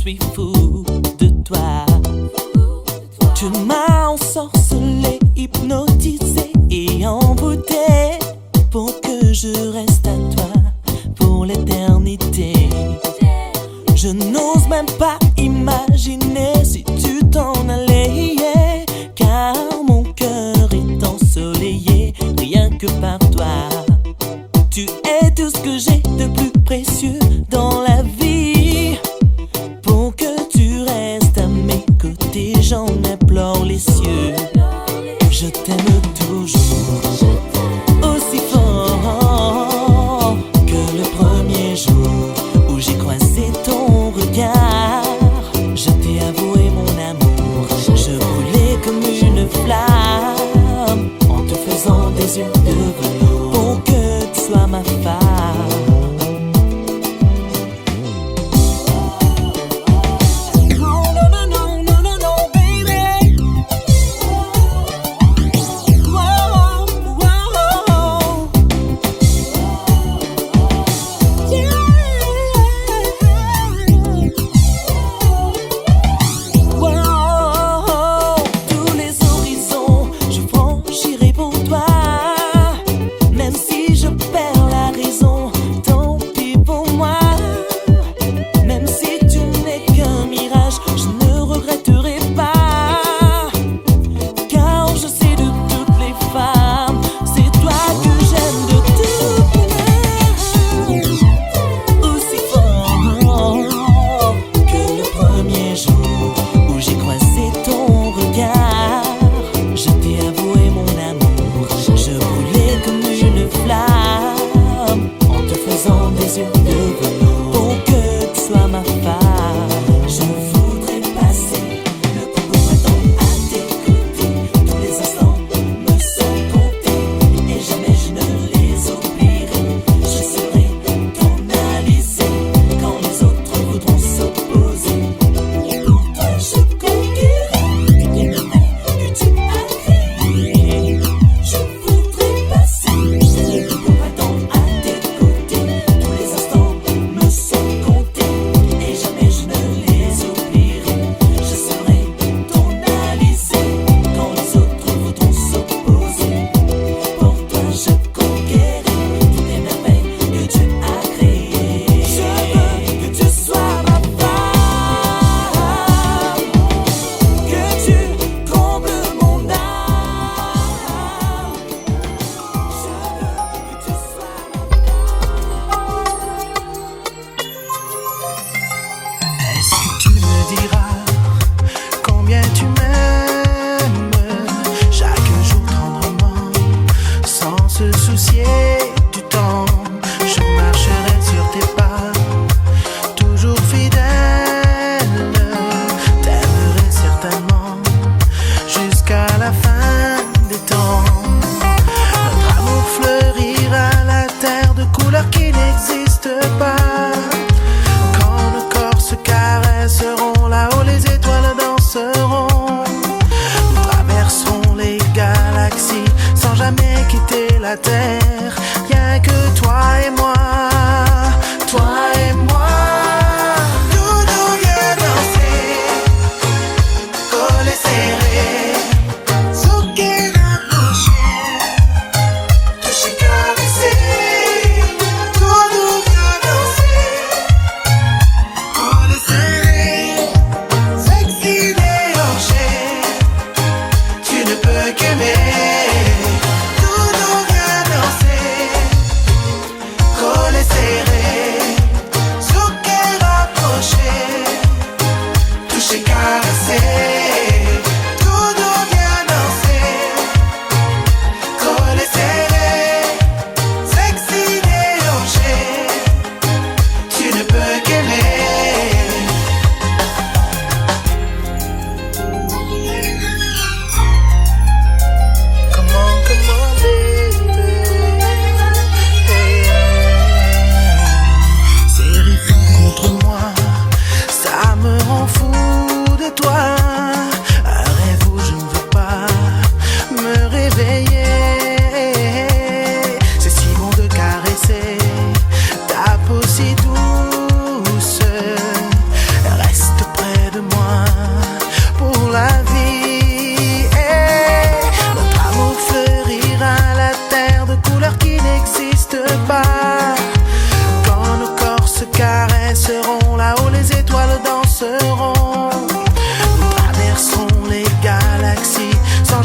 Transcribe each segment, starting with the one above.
suis fou de toi. Tu m'as ensorcelé, hypnotisé et envoûté pour que je reste à toi pour l'éternité. Je n'ose même pas imaginer si tu t'en allais, car mon cœur est ensoleillé rien que par toi. Tu es tout ce que j'ai de plus précieux dans la vie. Pour que tu restes à mes côtés, j'en implore les cieux. Je t'aime toujours aussi fort que le premier jour où j'ai croisé ton regard. Je t'ai avoué mon amour, je brûlais comme une flamme en te faisant des yeux de velours pour que tu sois ma femme. Tu ne peux qu'aimer. Tout nous vient danser.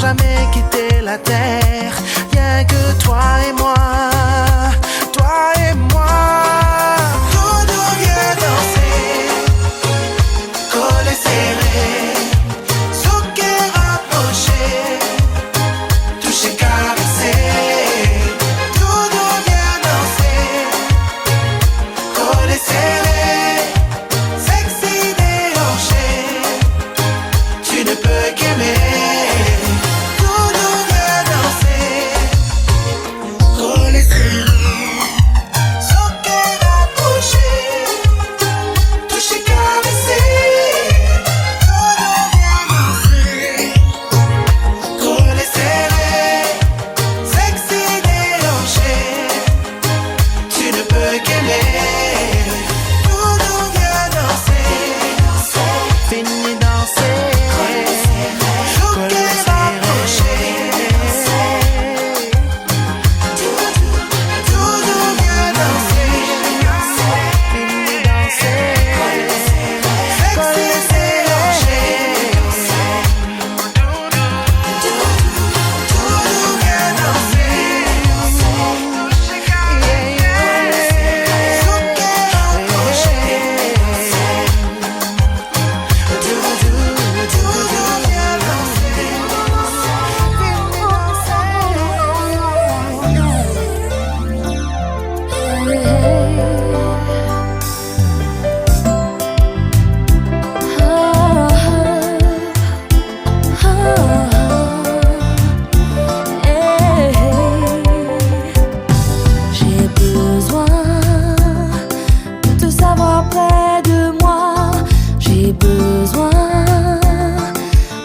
jamais quitter la terre. Rien que toi et moi, toi et moi. Tout nous vient danser, collés serrés, souquet rapproché, touché caressé. Tout nous vient danser, collés serrés, sexy déhanché. Tu ne peux qu'aimer. Tout nous vient danser, collés serrés, souquet rapproché, touché caressé. Tout nous vient danser, collés serrés, sexy déhanché. Tu ne peux qu'aimer. Tout nous vient danser, fini danser, souquet rapproché. Tout nous vient danser, fini danser, sexy déhanché. Tout nous vient danser, souquet rapproché. Tout nous vient J'ai besoin de te savoir près de moi. J'ai besoin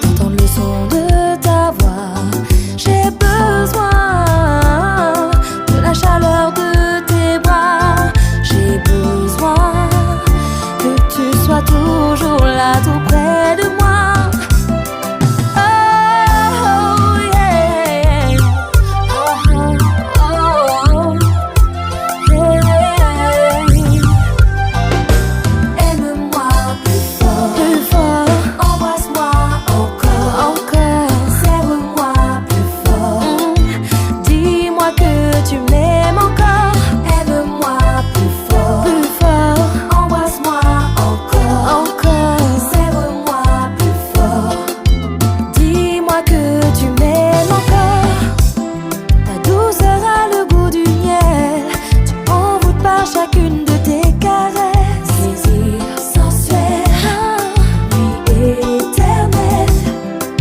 d'entendre le son de ta voix. J'ai besoin de la chaleur de tes bras. J'ai besoin que tu sois toujours là, tout près de moi. Oh, yeah. Oh, oh, yeah. Aime-moi plus fort, embrasse-moi encore, serre-moi plus fort. Dis-moi que tu m'aimes encore. Aime-moi plus fort, embrasse-moi encore, serre-moi plus fort. Dis-moi que tu m'aimes encore. Ta douceur a le goût du miel. Tu m'envoûtes par chacune de tes caresses. Plaisir sensuel, nuit éternelle,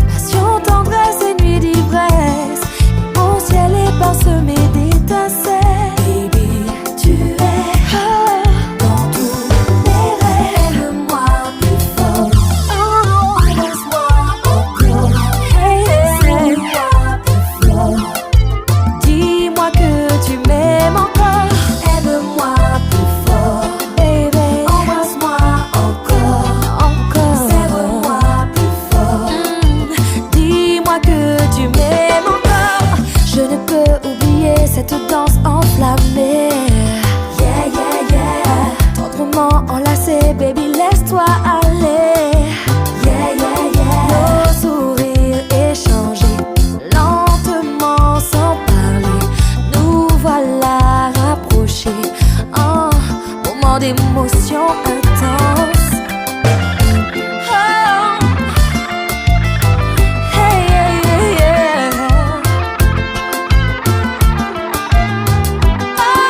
passion, tendresse et nuit d'ivresse. Et mon ciel est parsemé d'étincelles. Baby, tu es dans tous mes rêves. Aime-moi plus fort, embrasse-moi encore, serre-moi plus fort. Dis-moi que tu m'aimes encore. Aime-moi plus fort, baby. Embrasse-moi encore, serre-moi plus fort. Dis-moi que tu m'aimes encore. Je ne peux oublier cette danse enflammée. Yeah, yeah, yeah. Tendrement enlacée, baby, laisse-toi aller. Yeah, yeah, yeah. Nos sourires échangés lentement sans parler. Nous voilà rapprochés. Un moment d'émotion intense. Oh. Hey, yeah, yeah, yeah. Oh.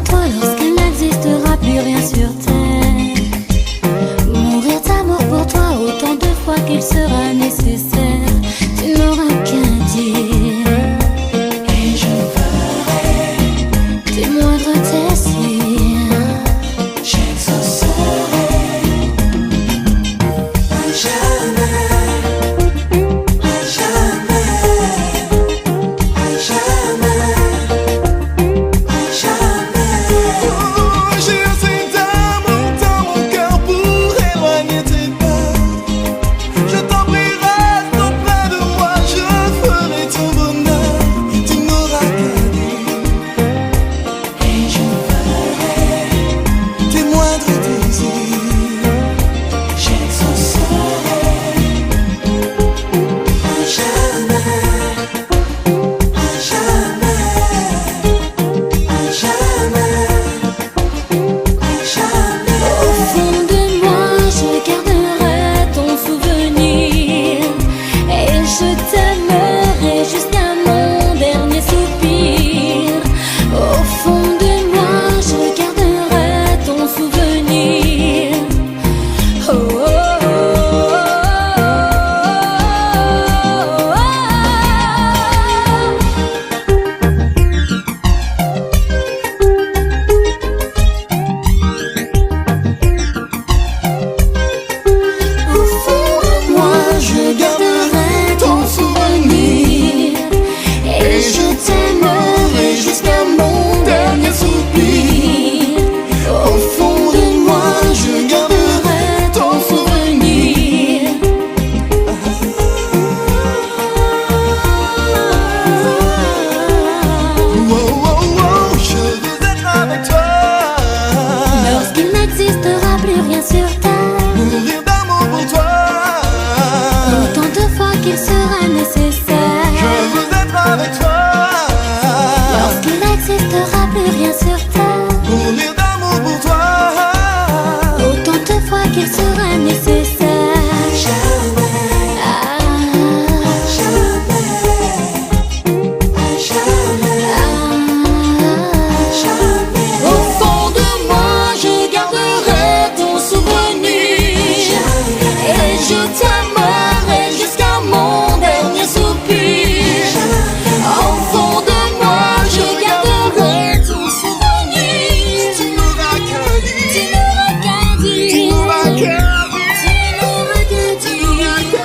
toi lorsqu'il n'existera plus rien sur terre. Mourir d'amour pour toi autant de fois qu'il sera nécessaire. Tu n'auras qu'à dire et je ferai tes moindres désirs. J'exaucerai à jamais, à jamais, à jamais, à jamais. Oh, j'ai assez d'amour dans mon cœur pour éloigner tes peurs. Je t'en prie, reste auprès de moi, je ferai ton bonheur. Tu n'auras qu'à dire Et je ferai tes moindres désirs. J'exaucerai à jamais, à jamais, à jamais, à jamais. Au fond de moi, je garderai ton souvenir et je t'aimerai jusqu'à mon dernier soupir. Au fond de moi, je garderai ton souvenir. Oh, oh, oh, Au fond de moi, je garderai ton souvenir et je t'aimerai jusqu'à mon dernier soupir. Au fond de moi, je garderai ton souvenir. Oh, oh, oh, je veux être avec toi. Lorsqu'il n'existera plus rien sur terre, Mourir d'amour pour toi. autant de fois qu'il sera Je nécessaire. veux être avec toi. Lorsqu'il n'existera plus rien sur terre, Mourir d'amour pour toi. autant de fois qu'il sera nécessaire. Ah, Au fond de moi, je garderai ton souvenir et je t'aimerai jusqu'à mon dernier soupir. Au fond de moi, je garderai ton souvenir. Tu n'auras qu'à dire. Tu n'auras qu'à dire. Tu n'auras qu'à dire. Tu n'auras qu'à dire.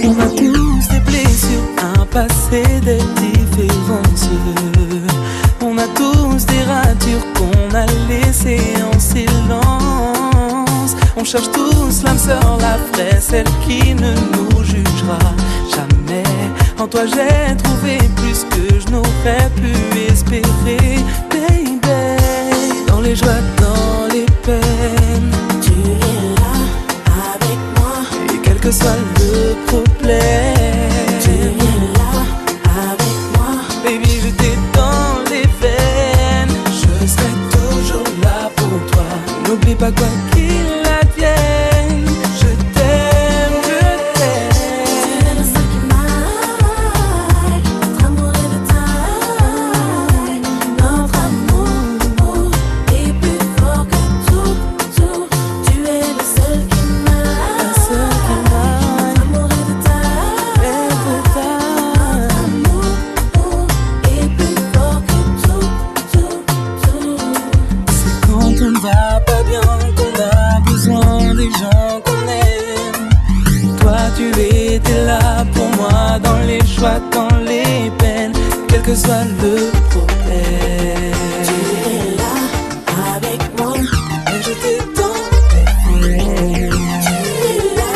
On a tous des blessures, un passé de différences. On a tous des ratures qu'on a laissées en silence. On cherche tous l'âme sœur, la vraie, celle qui ne nous jugera jamais. En toi j'ai trouvé plus que je n'aurais pu espérer, baby. Dans les joies, dans les peines, tu es là avec moi. Et quel que soit le problème, tu es là avec moi. Baby, je t'ai dans les veines, je serai toujours là pour toi. N'oublie pas quoi qu'il advienne, je t'aime, je t'aime. Tu es le sang qui m'aille, notre amour est de taille. Notre amour est plus fort que tout, tout. Tu es le seul qui m'aille. La seule qui m'aille. Notre amour est de taille. Notre amour est plus fort que tout, tout, tout. C'est quand on ne va pas bien qu'on a besoin des gens qu'on aime. Toi tu étais là pour moi dans les joies, dans les peines, quel que soit le problème. Tu es là avec moi. Et je t'ai dans tes veines. Tu es là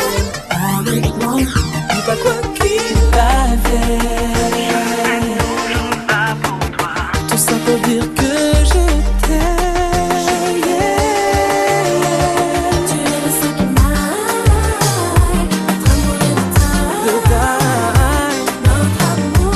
avec moi. Dis pas quoi qu'il advienne. Tout ça pour dire que je t'aime, yeah. Tu es le sang qui m'aille. Notre amour est de taille. De taille. Notre amour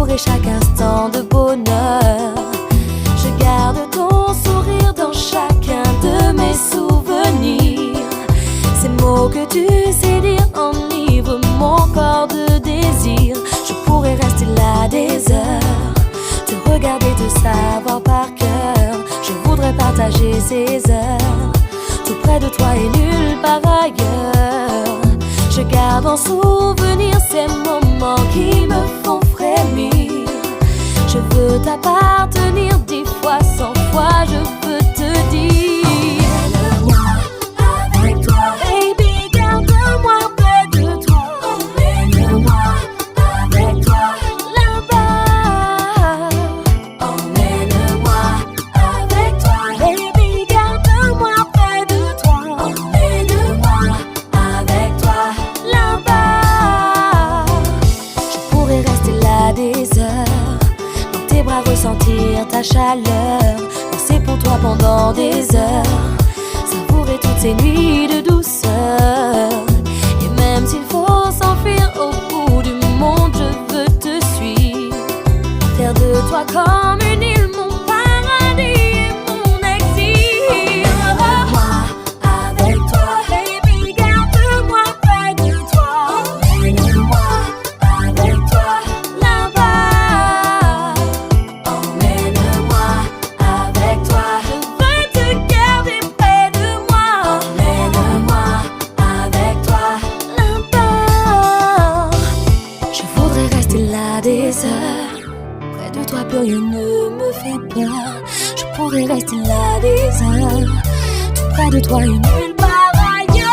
savourer chaque instant de bonheur. Je garde ton sourire dans chacun de mes souvenirs. Ces mots que tu sais dire enivrent mon corps de désir. Je pourrais rester là des heures, te regarder, te savoir par cœur. Je voudrais partager ces heures tout près de toi et nulle part ailleurs. Je garde en souvenir ces moments qui me font frémir. Je veux t'appartenir 10 fois, 100 fois, je veux te dire emmène-moi avec toi. Baby, garde-moi près de toi. Emmène-moi avec toi là-bas. Emmène-moi avec toi. Baby, garde-moi près de toi. Emmène-moi avec toi là-bas. Je pourrais rester là des heures, dans tes bras ressentir ta chaleur, danser pour toi pendant des heures, savourer toutes ces nuits de douceur. Et même s'il faut s'enfuir au bout du monde, je veux te suivre, faire de toi comme une île, mon paradis et mon exil. Emmène-moi avec toi, baby, garde-moi près de toi. Emmène-moi avec toi là-bas. Emmène-moi avec toi, je veux te garder près de moi. Emmène-moi avec toi là-bas. Je voudrais rester là des heures, près de toi plus rien ne me fait peur. Je pourrais rester là des heures, tout près de toi et nulle part ailleurs.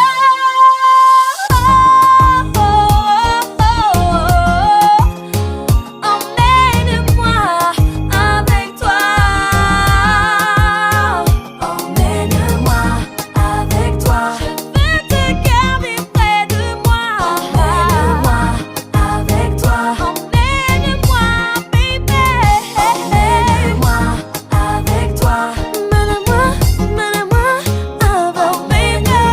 Emmène-moi avec toi. Emmène-moi avec toi, je veux te garder près de moi. Emmène-moi avec toi. Emmène-moi, baby. Emmène-moi avec toi. Emmène-moi, emmène-moi avec toi. Emmène-moi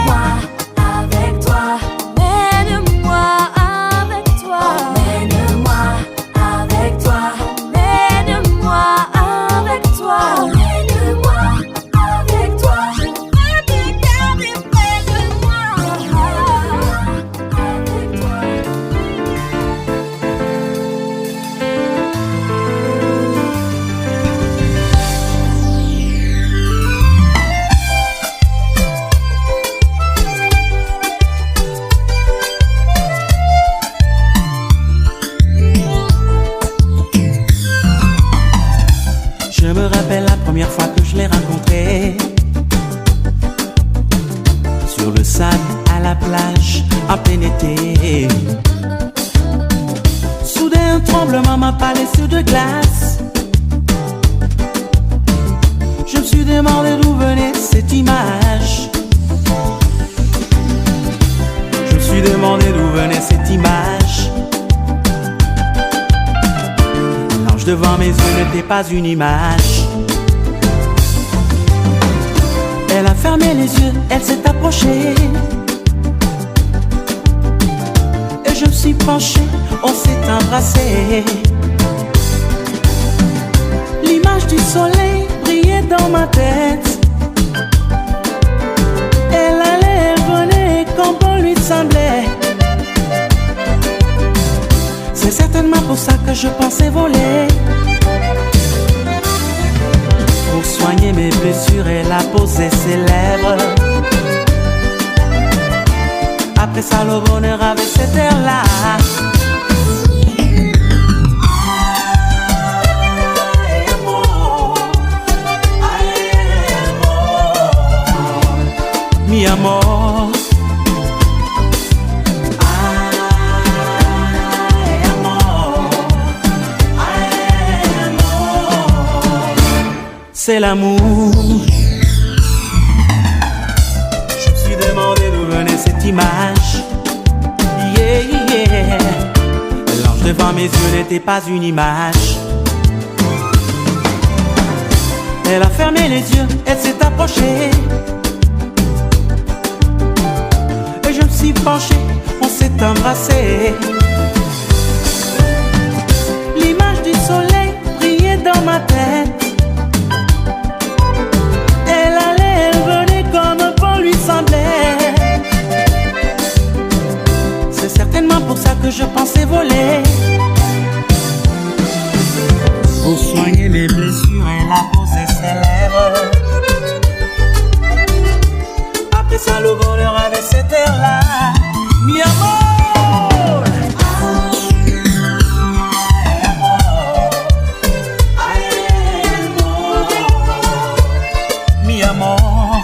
avec toi. Emmène-moi avec toi. Emmène-moi avec toi. Emmène-moi avec toi. Je veux te garder près de moi. Avec toi. Je me rappelle la première fois que je l'ai rencontré, sur le sable à la plage en plein été. Soudain un tremblement m'a pas laissé de glace. Je me suis demandé d'où venait cette image. Je me suis demandé d'où venait cette image. L'ange devant mes yeux n'était pas une image. Elle a fermé les yeux, elle s'est approchée, et je me suis penché, on s'est embrassé. L'image du soleil brillait dans ma tête. Elle allait, elle venait comme bon lui semblait. C'est certainement pour ça que je pensais voler. Pour soigner mes blessures, elle a posé ses lèvres. Après ça, le bonheur avait cet air-là. Mi amor, c'est l'amour. Je me suis demandé d'où venait cette image. Yeah, yeah. L'ange devant mes yeux n'était pas une image. Elle a fermé les yeux, elle s'est approchée, et je me suis penché, on s'est embrassé. L'image du a posé ses lèvres. Après ça, le voleur avait cet air-là. Mi amor, mi amor.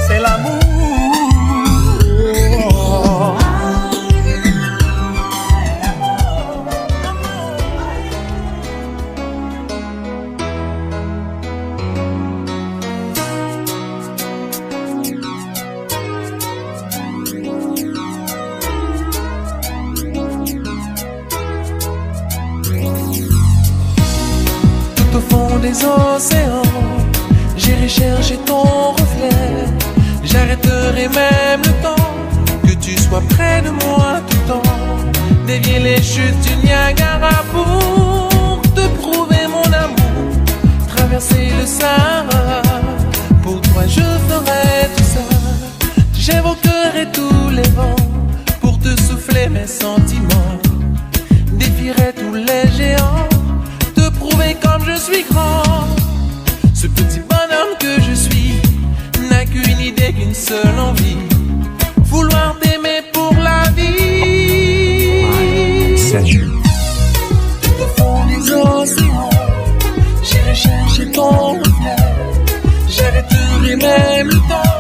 C'est l'amour. Tout au fond des océans, j'irai chercher ton reflet. J'arrêterai même le temps que tu sois près de moi tout le temps. Dévier les chutes du Niagara pour te prouver mon amour. Traverser le Sahara, pour toi je ferai tout ça. J'évoquerai tous les vents pour te souffler mes sentiments. Défierai tous les géants, te prouver comme je suis grand. Ce petit bonhomme que je suis n'a qu'une idée, qu'une seule envie, vouloir t'aimer pour la vie. Tout au fond des océans, j'irai chercher ton reflet. J'arrêterai même le temps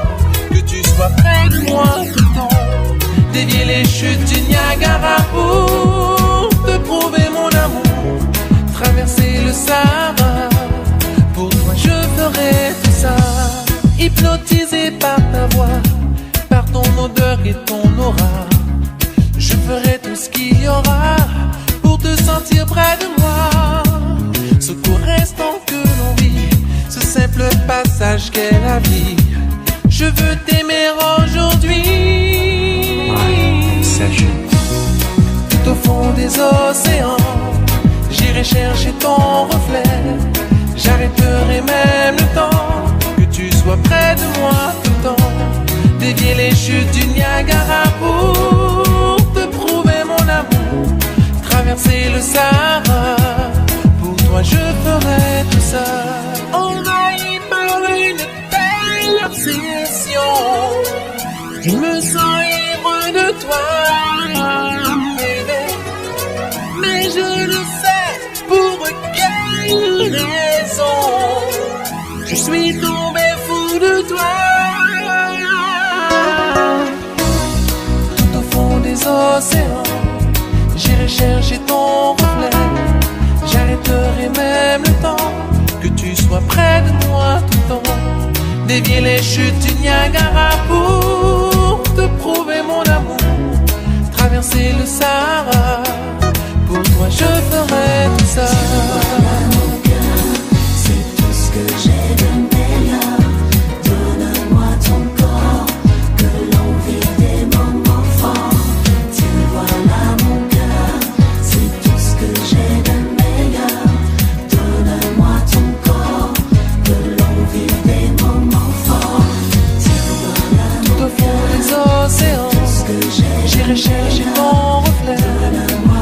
que tu sois près de moi tout le temps. Dévier les chutes du Niagara pour te prouver mon amour. Traverser le Sahara, pour toi je ferai tout ça. Hypnotisé par ta voix, par ton odeur et ton aura, je ferai tout ce qu'il y aura pour te sentir près de moi. Ce court instant que l'on vit, ce simple passage qu'est la vie, je veux t'aimer aujourd'hui. Tout au fond des océans, j'irai chercher ton reflet. J'arrêterai même le temps que tu sois près de moi tout le temps. Dévier les chutes du Niagara pour te prouver mon amour. Traverser le Sahara, pour toi je ferai tout ça. Envahi par une telle obsession, je me sens ivre de toi, bébé. Mais je le sais, pour quelle raison je suis tombé fou de toi. Tout au fond des océans, j'irai chercher ton reflet. J'arrêterai même le temps que tu sois près de moi tout le temps. Dévier les chutes du Niagara pour te prouver mon amour. Traverser le Sahara, pour toi je ferai tout ça. C'est tout ce que j'ai de meilleur. Donne-moi ton corps, que l'on vive des moments forts. Tu vois là mon cœur, c'est tout ce que j'ai de meilleur. Donne-moi ton corps, que l'on vive des moments forts. Tu vois là Tout au fond des océans, j'irai chercher ton reflet.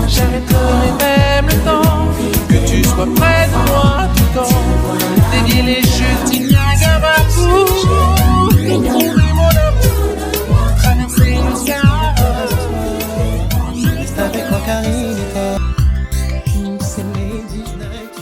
J'arrêterai même le temps que tu sois près de moi tout le temps. Dévier les chutes du Niagara pour te trouver mon amour. Traverser le Sahara. Avec moi, Carinita. C'est Lady Night.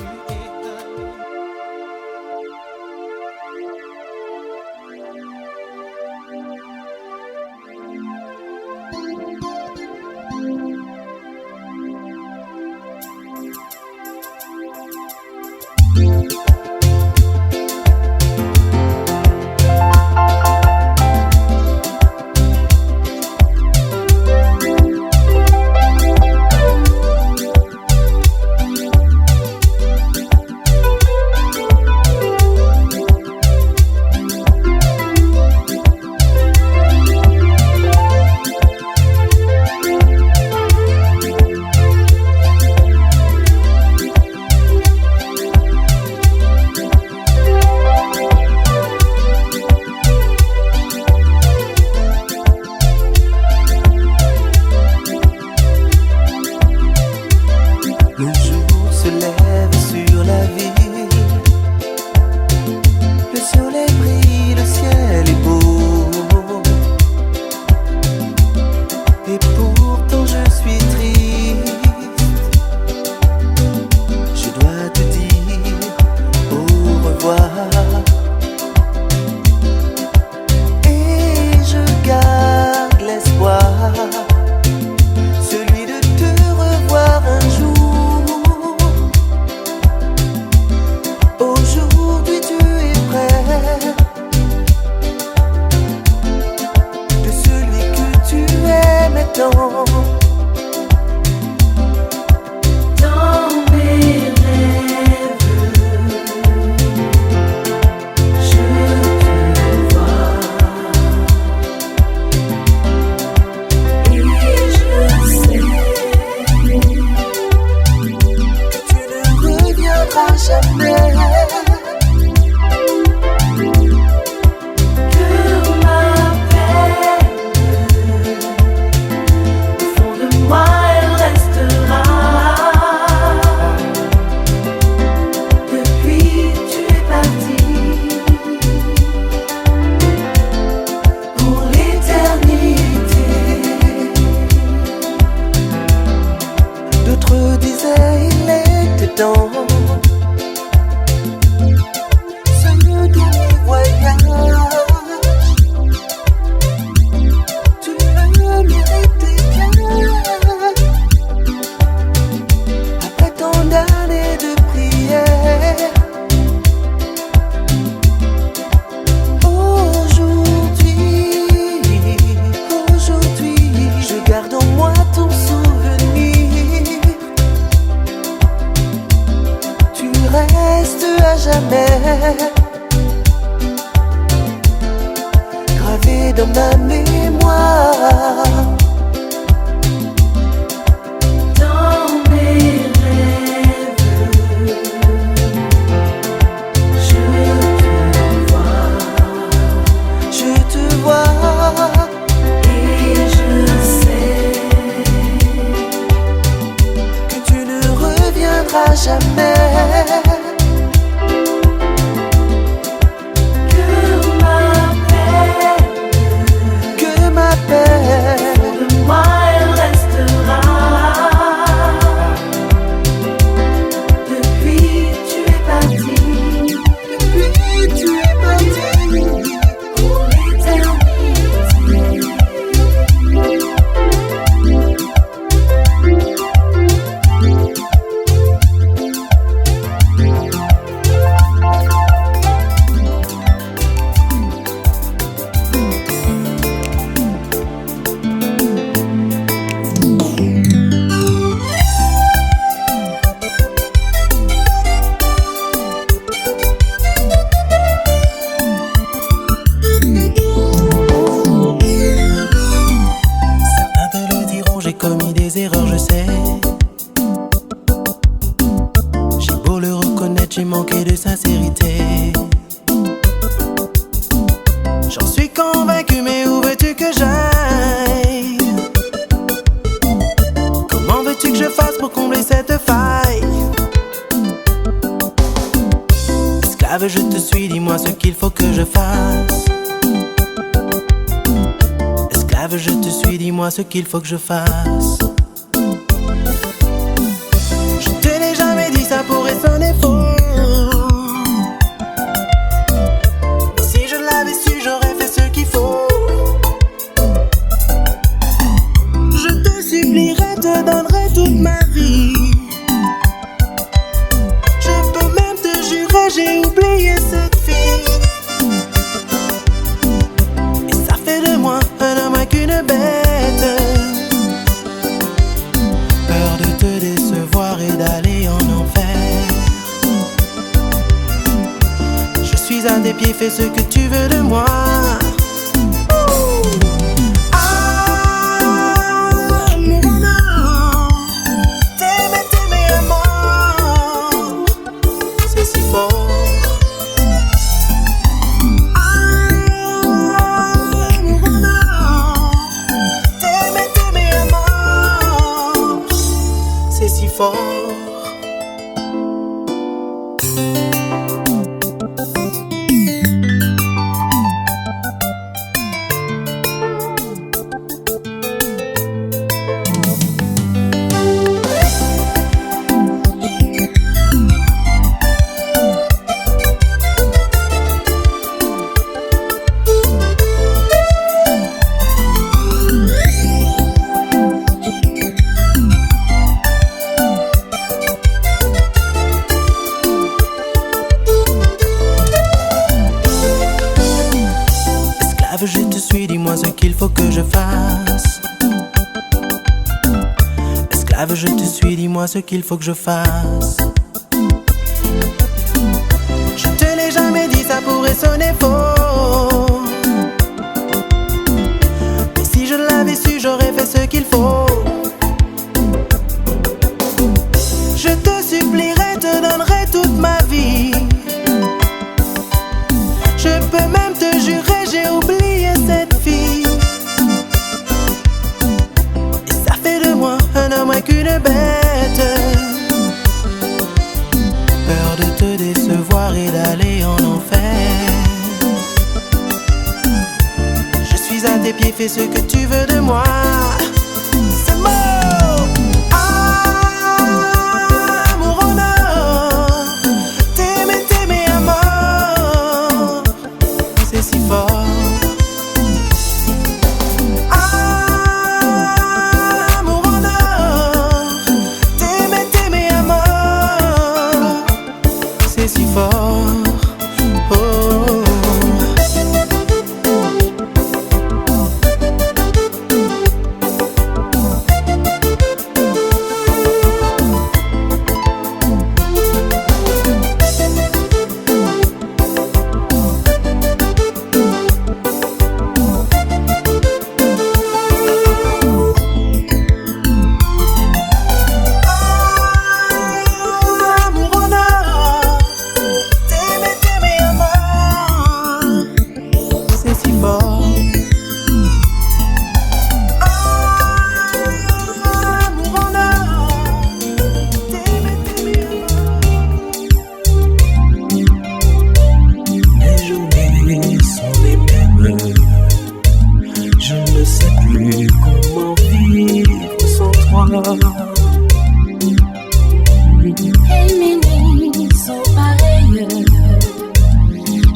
t'attends. Dans mes rêves, je te vois et je sais que tu ne reviendras jamais. Gravé dans ma mémoire. Dans mes rêves, je te vois et je sais que tu ne reviendras jamais. J'ai manqué de sincérité. J'en suis convaincu, mais où veux-tu que j'aille? Comment veux-tu que je fasse pour combler cette faille? Esclave, je te suis, dis-moi ce qu'il faut que je fasse. Esclave, je te suis, dis-moi ce qu'il faut que je fasse. Je te l'ai jamais dit, ça pourrait sonner faux. Je donnerai toute ma vie. Je peux même te jurer, j'ai oublié cette fille. Et ça fait de moi un homme avec une bête. Peur de te décevoir et d'aller en enfer. Je suis à tes pieds, fais ce que tu veux de moi. C'est si fort. Je te suis, dis-moi ce qu'il faut que je fasse. la veux, je te suis, dis-moi ce qu'il faut que je fasse. Je te l'ai jamais dit, ça pourrait sonner faux, mais si je l'avais su, j'aurais fait ce qu'il faut. Je te supplierai, te donnerai toute ma vie. Je peux même te jurer, j'ai oublié cette fille. Et ça fait de moi un homme moins qu'une bête. Peur de te décevoir et d'aller en enfer. Je suis à tes pieds, fais ce que tu veux de moi. C'est mort.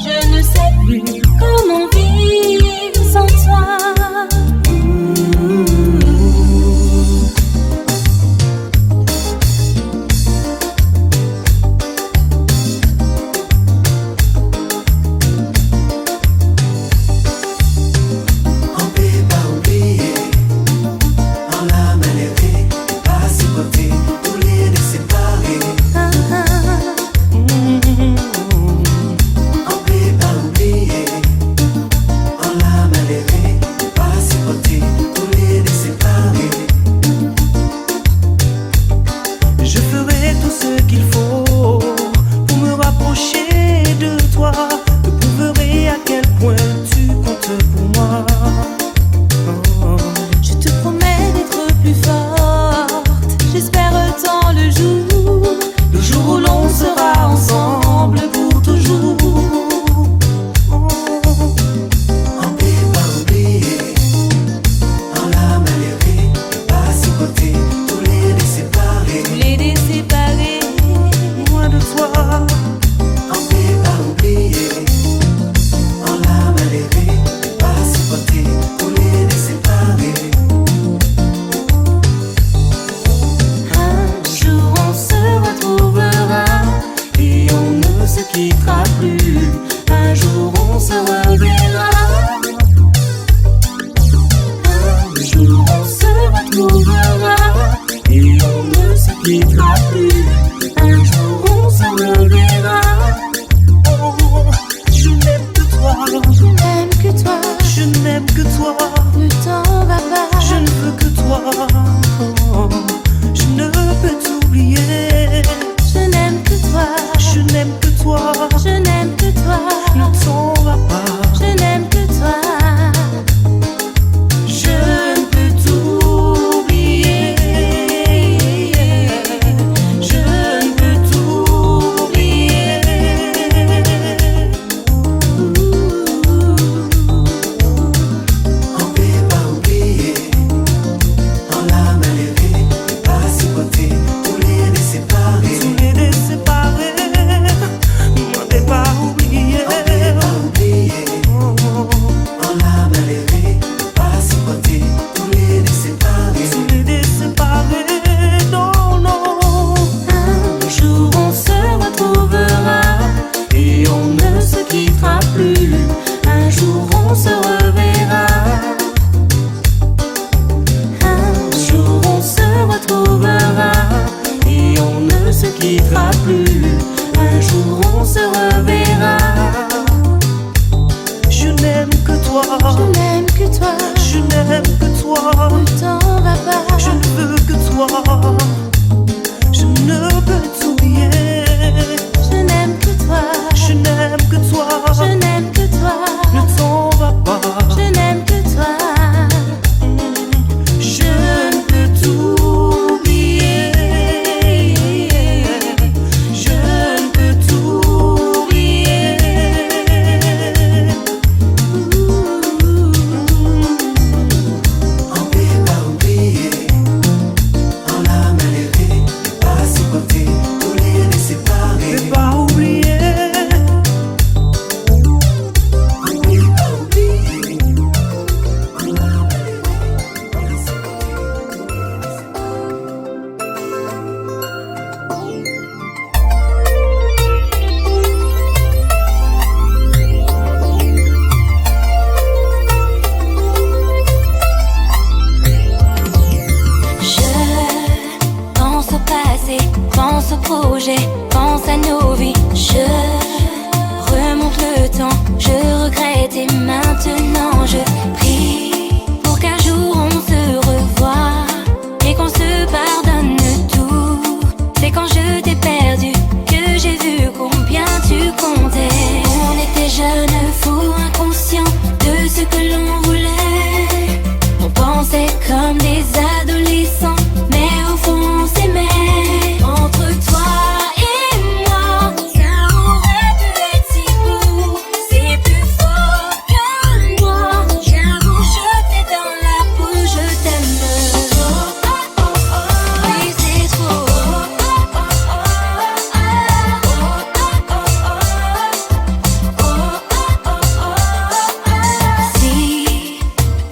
Je ne sais plus comment vivre projets, pense à nos vies. Je remonte le temps, je regrette et maintenant je prie pour qu'un jour on se revoie et qu'on se pardonne tout. C'est quand je t'ai perdu que j'ai vu combien tu comptais. On était jeunes, fous, inconscients de ce que l'on voulait. On pensait comme des adolescents, mais au fond on s'aimait. Entre toi et moi, ça aurait pu être si beau. C'est plus fort que moi. J'avoue, je t'ai dans la peau, je t'aime. Oui, c'est trop. Si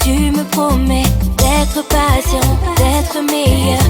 tu me promets d'être patient, d'être meilleur,